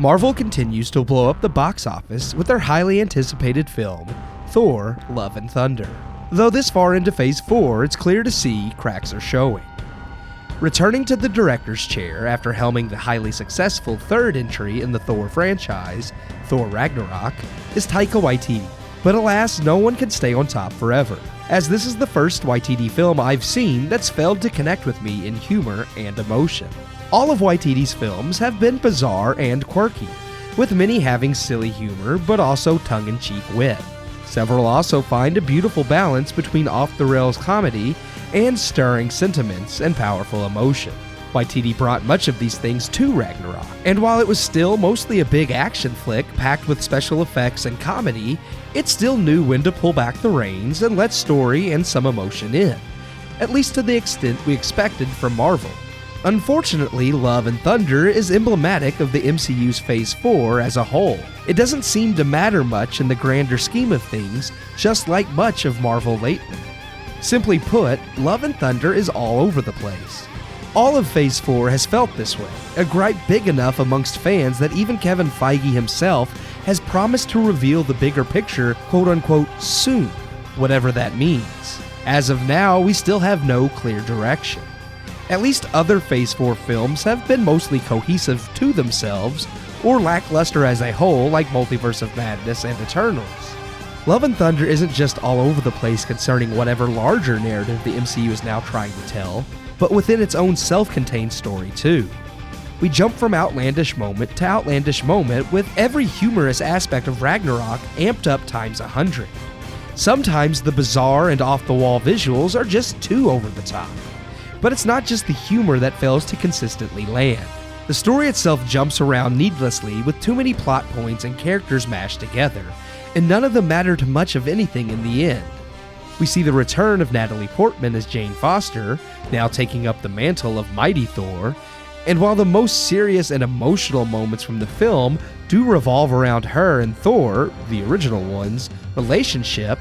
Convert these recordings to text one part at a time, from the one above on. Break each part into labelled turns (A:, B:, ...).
A: Marvel continues to blow up the box office with their highly anticipated film, Thor: Love and Thunder. Though this far into Phase 4, it's clear to see cracks are showing. Returning to the director's chair after helming the highly successful third entry in the Thor franchise, Thor Ragnarok, is Taika Waititi. But alas, no one can stay on top forever, as this is the first Waititi film I've seen that's failed to connect with me in humor and emotion. All of Waititi's films have been bizarre and quirky, with many having silly humor but also tongue-in-cheek wit. Several also find a beautiful balance between off-the-rails comedy and stirring sentiments and powerful emotion. Waititi brought much of these things to Ragnarok, and while it was still mostly a big action flick packed with special effects and comedy, it still knew when to pull back the reins and let story and some emotion in, at least to the extent we expected from Marvel. Unfortunately, Love and Thunder is emblematic of the MCU's Phase 4 as a whole. It doesn't seem to matter much in the grander scheme of things, just like much of Marvel lately. Simply put, Love and Thunder is all over the place. All of Phase 4 has felt this way, a gripe big enough amongst fans that even Kevin Feige himself has promised to reveal the bigger picture, quote-unquote, soon, whatever that means. As of now, we still have no clear direction. At least other Phase 4 films have been mostly cohesive to themselves, or lackluster as a whole, like Multiverse of Madness and Eternals. Love and Thunder isn't just all over the place concerning whatever larger narrative the MCU is now trying to tell, but within its own self-contained story too. We jump from outlandish moment to outlandish moment with every humorous aspect of Ragnarok amped up times 100. Sometimes the bizarre and off-the-wall visuals are just too over the top. But it's not just the humor that fails to consistently land. The story itself jumps around needlessly with too many plot points and characters mashed together, and none of them matter to much of anything in the end. We see the return of Natalie Portman as Jane Foster, now taking up the mantle of Mighty Thor, and while the most serious and emotional moments from the film do revolve around her and Thor, the original one's, relationship,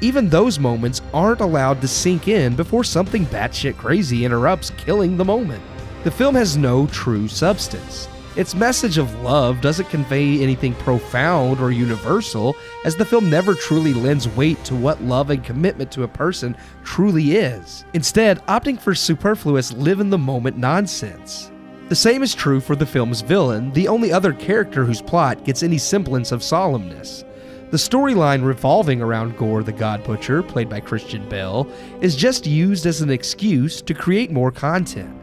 A: even those moments aren't allowed to sink in before something batshit crazy interrupts, killing the moment. The film has no true substance. Its message of love doesn't convey anything profound or universal, as the film never truly lends weight to what love and commitment to a person truly is, instead opting for superfluous live-in-the-moment nonsense. The same is true for the film's villain, the only other character whose plot gets any semblance of solemnness. The storyline revolving around Gore the God Butcher, played by Christian Bale, is just used as an excuse to create more content.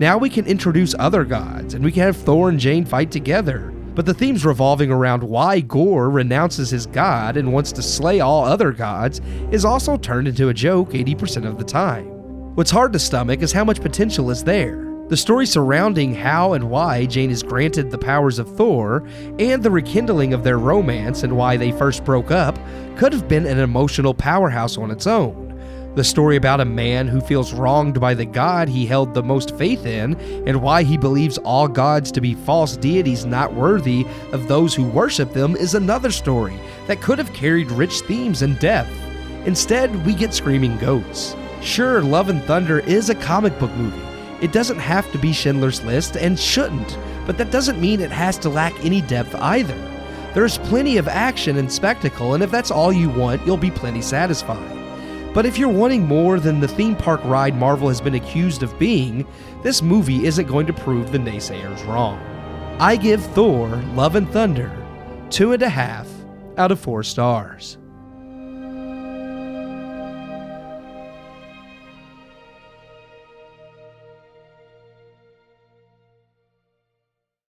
A: Now we can introduce other gods, and we can have Thor and Jane fight together. But the themes revolving around why Gore renounces his god and wants to slay all other gods is also turned into a joke 80% of the time. What's hard to stomach is how much potential is there. The story surrounding how and why Jane is granted the powers of Thor, and the rekindling of their romance and why they first broke up, could have been an emotional powerhouse on its own. The story about a man who feels wronged by the god he held the most faith in, and why he believes all gods to be false deities not worthy of those who worship them, is another story that could have carried rich themes and depth. Instead, we get screaming goats. Sure, Love and Thunder is a comic book movie. It doesn't have to be Schindler's List, and shouldn't, but that doesn't mean it has to lack any depth either. There's plenty of action and spectacle, and if that's all you want, you'll be plenty satisfied. But if you're wanting more than the theme park ride Marvel has been accused of being, this movie isn't going to prove the naysayers wrong. I give Thor: Love and Thunder 2.5 out of 4 stars.